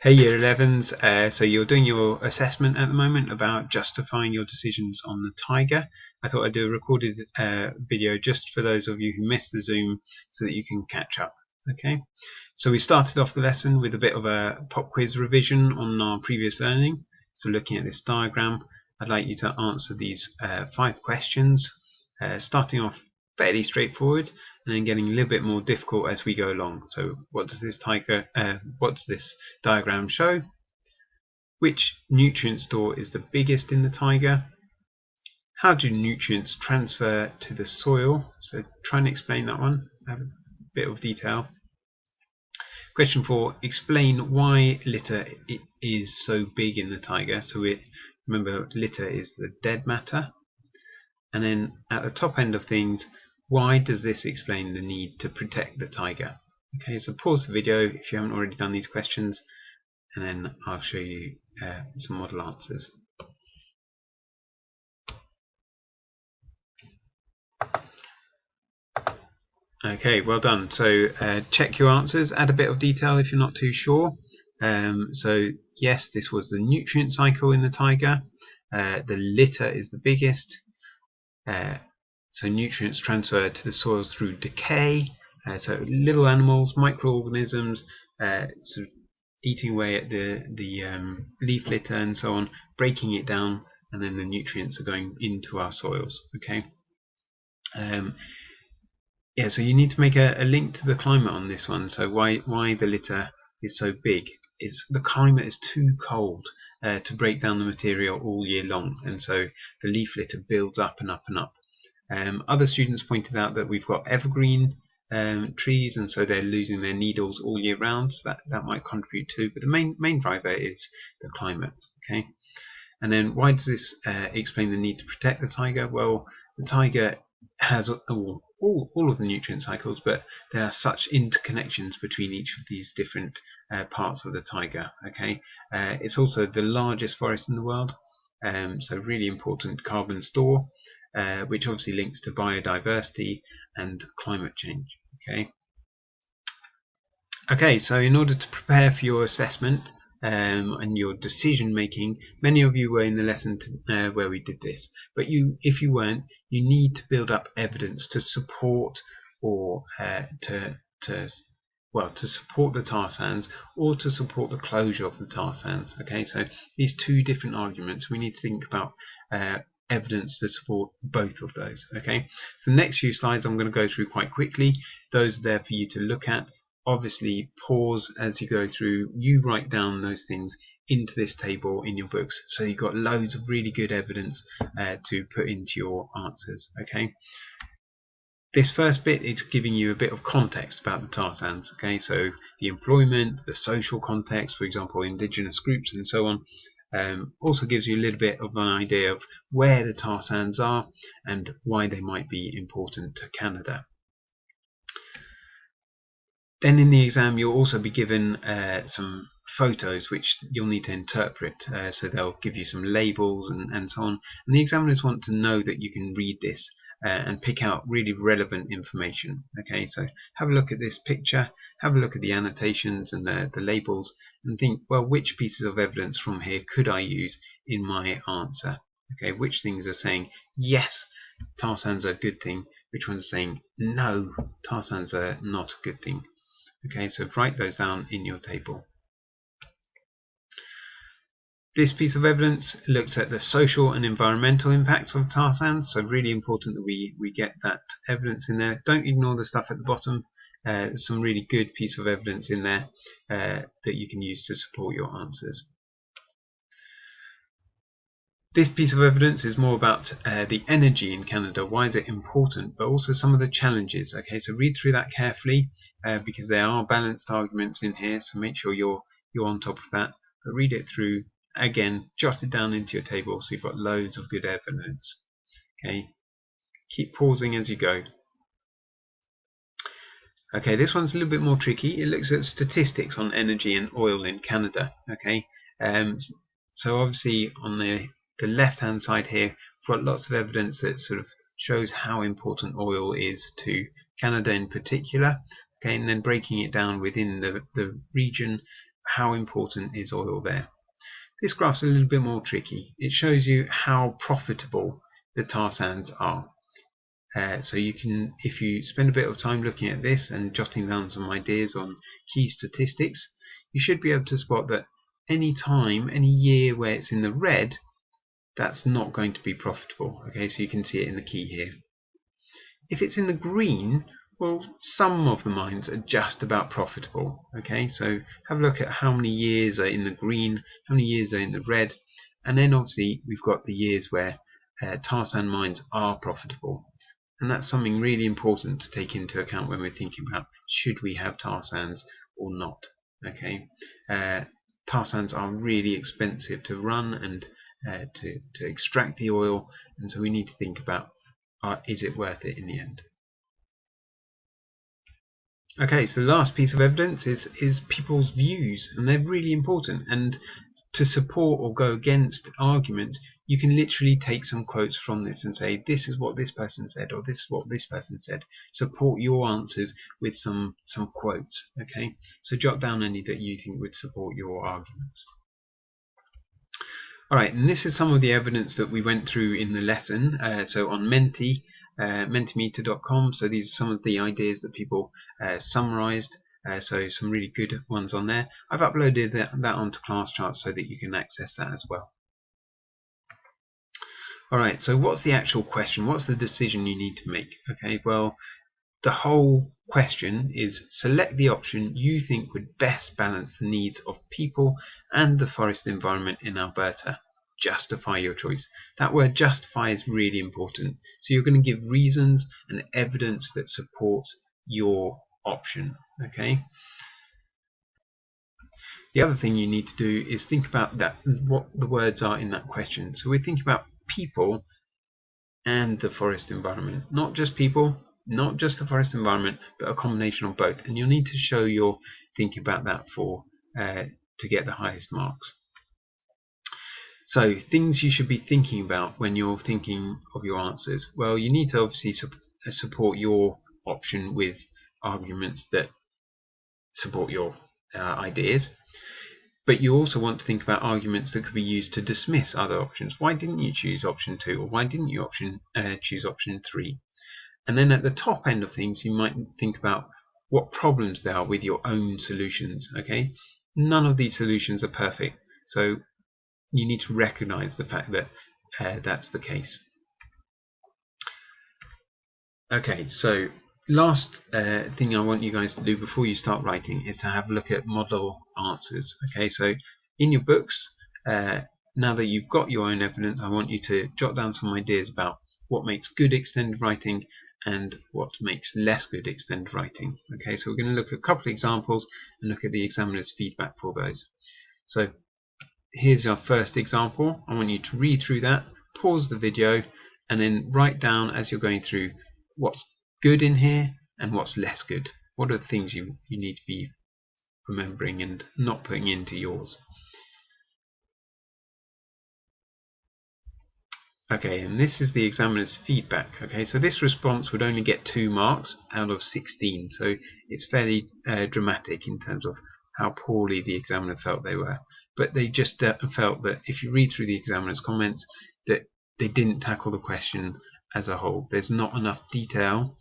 Hey Year 11s, so you're doing your assessment at the moment about justifying your decisions on the tiger. I thought I'd do a recorded video just for those of you who missed the Zoom so that you can catch up. Okay, so we started off the lesson with a bit of a pop quiz revision on our previous learning. So looking at this diagram, I'd like you to answer these 5 questions, starting off fairly straightforward and then getting a little bit more difficult as we go along. So what does this diagram show? Which nutrient store is the biggest in the tiger? How do nutrients transfer to the soil? So try and explain that one, have a bit of detail. Question 4, explain why litter is so big in the tiger. So remember, litter is the dead matter. And then at the top end of things, why does this explain the need to protect the tiger? Okay, so pause the video if you haven't already done these questions, and then I'll show you some model answers. Okay, well done. So check your answers, add a bit of detail if you're not too sure. So yes, this was the nutrient cycle in the tiger. The litter is the biggest. So nutrients transfer to the soil through decay. So little animals, microorganisms, sort of eating away at the leaf litter and so on, breaking it down, and then the nutrients are going into our soils. Okay. Yeah, so you need to make a link to the climate on this one. So why the litter is so big? The climate is too cold to break down the material all year long, and so the leaf litter builds up and up and up. Other students pointed out that we've got evergreen trees, and so they're losing their needles all year round, so that might contribute too, but the main driver is the climate. Okay, and then why does this explain the need to protect the tiger? Well, the tiger has all of the nutrient cycles, but there are such interconnections between each of these different parts of the tiger. Okay, it's also the largest forest in the world, so really important carbon store, which obviously links to biodiversity and climate change. Okay, so in order to prepare for your assessment and your decision making, many of you were in the lesson where we did this, but if you weren't, you need to build up evidence to support or to support the tar sands or to support the closure of the tar sands. Okay, so these two different arguments, we need to think about evidence to support both of those. Okay, so the next few slides I'm going to go through quite quickly. Those are there for you to look at. Obviously pause as you go through, you write down those things into this table in your books, so you've got loads of really good evidence to put into your answers. Okay, this first bit is giving you a bit of context about the tar sands. Okay, so the employment, the social context, for example indigenous groups and so on, also gives you a little bit of an idea of where the tar sands are and why they might be important to Canada. Then in the exam you'll also be given some photos which you'll need to interpret, so they'll give you some labels and so on, and the examiners want to know that you can read this and pick out really relevant information. Okay, so have a look at this picture, have a look at the annotations and the labels, and think, well, which pieces of evidence from here could I use in my answer? Okay, which things are saying yes, tar sands are a good thing, which ones are saying no, tar sands are not a good thing. Okay, so write those down in your table. This piece of evidence looks at the social and environmental impacts of tar sands, so really important that we get that evidence in there. Don't ignore the stuff at the bottom. There's some really good piece of evidence in there that you can use to support your answers. This piece of evidence is more about the energy in Canada. Why is it important? But also some of the challenges. Okay, so read through that carefully because there are balanced arguments in here, so make sure you're on top of that. But read it through again, jot it down into your table so you've got loads of good evidence. Okay, keep pausing as you go. Okay, this one's a little bit more tricky. It looks at statistics on energy and oil in Canada. Okay, so obviously on the left hand side here we've got lots of evidence that sort of shows how important oil is to Canada in particular. Okay, and then breaking it down within the region, how important is oil there. This graph's a little bit more tricky. It shows you how profitable the tar sands are. So you can, if you spend a bit of time looking at this and jotting down some ideas on key statistics, you should be able to spot that any time, any year where it's in the red, that's not going to be profitable. Okay, so you can see it in the key here. If it's in the green, well, some of the mines are just about profitable. Okay, so have a look at how many years are in the green, how many years are in the red, and then obviously we've got the years where tar sand mines are profitable. And that's something really important to take into account when we're thinking about should we have tar sands or not. Okay, tar sands are really expensive to run and to extract the oil, and so we need to think about is it worth it in the end. Okay, so the last piece of evidence is people's views, and they're really important. And to support or go against arguments, you can literally take some quotes from this and say, this is what this person said, or this is what this person said. Support your answers with some quotes. Okay, so jot down any that you think would support your arguments. All right, and this is some of the evidence that we went through in the lesson. So on Menti, Mentimeter.com. So these are some of the ideas that people summarized. So some really good ones on there. I've uploaded that onto ClassCharts so that you can access that as well. All right, so what's the actual question? What's the decision you need to make? Okay, well, the whole question is select the option you think would best balance the needs of people and the forest environment in Alberta. Justify your choice. That word justify is really important. So you're going to give reasons and evidence that supports your option. Okay. The other thing you need to do is think about that, what the words are in that question. So we're thinking about people and the forest environment, not just people, not just the forest environment, but a combination of both. And you'll need to show your thinking about that for to get the highest marks. So things you should be thinking about when you're thinking of your answers. Well, you need to obviously support your option with arguments that support your ideas. But you also want to think about arguments that could be used to dismiss other options. Why didn't you choose option 2? Or why didn't you choose option 3? And then at the top end of things, you might think about what problems there are with your own solutions. Okay, none of these solutions are perfect. So you need to recognize the fact that that's the case. Okay, so last thing I want you guys to do before you start writing is to have a look at model answers. Okay, so in your books, now that you've got your own evidence, I want you to jot down some ideas about what makes good extended writing and what makes less good extended writing. Okay, so we're going to look at a couple of examples and look at the examiner's feedback for those. So here's our first example. I want you to read through that, pause the video, and then write down as you're going through what's good in here and what's less good. What are the things you need to be remembering and not putting into yours. Okay, and this is the examiner's feedback. Okay, so this response would only get 2 marks out of 16, so it's fairly dramatic in terms of how poorly the examiner felt they were. But they just felt that if you read through the examiner's comments, that they didn't tackle the question as a whole. There's not enough detail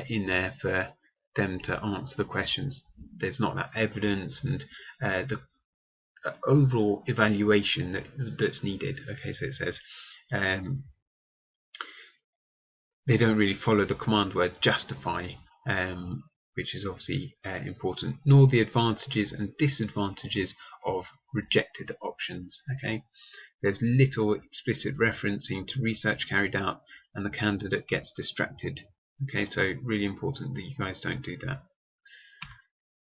in there for them to answer the questions. There's not that evidence and the overall evaluation that's needed. Okay, so it says they don't really follow the command word justify, which is obviously important, nor the advantages and disadvantages of rejected options. Okay, there's little explicit referencing to research carried out, and the candidate gets distracted. Okay, so really important that you guys don't do that.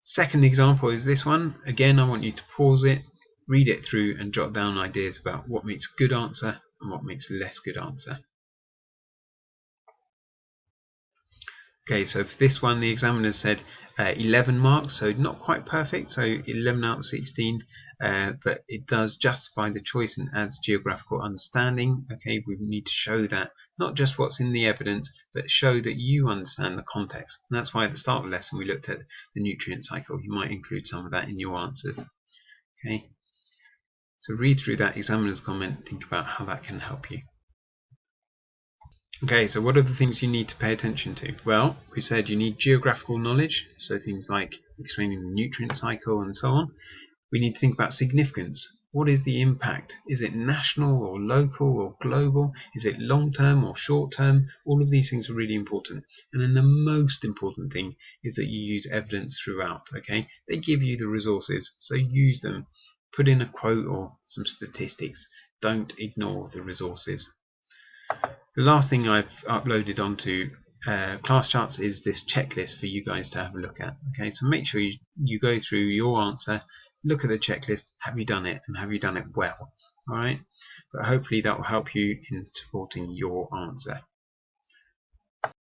Second example is this one. Again, I want you to pause it, read it through, and jot down ideas about what makes good answer and what makes less good answer. Okay, so for this one, the examiner said 11 marks, so not quite perfect, so 11 out of 16, but it does justify the choice and adds geographical understanding. Okay, we need to show that, not just what's in the evidence, but show that you understand the context. And that's why at the start of the lesson we looked at the nutrient cycle. You might include some of that in your answers. Okay, so read through that examiner's comment, think about how that can help you. Okay, so what are the things you need to pay attention to? Well, we said you need geographical knowledge, so things like explaining the nutrient cycle and so on. We need to think about significance. What is the impact? Is it national or local or global? Is it long term or short term? All of these things are really important. And then the most important thing is that you use evidence throughout. Okay, they give you the resources, so use them. Put in a quote or some statistics. Don't ignore the resources. The last thing I've uploaded onto ClassCharts is this checklist for you guys to have a look at. Okay, so make sure you go through your answer, look at the checklist, have you done it, and have you done it well? Alright, but hopefully that will help you in supporting your answer.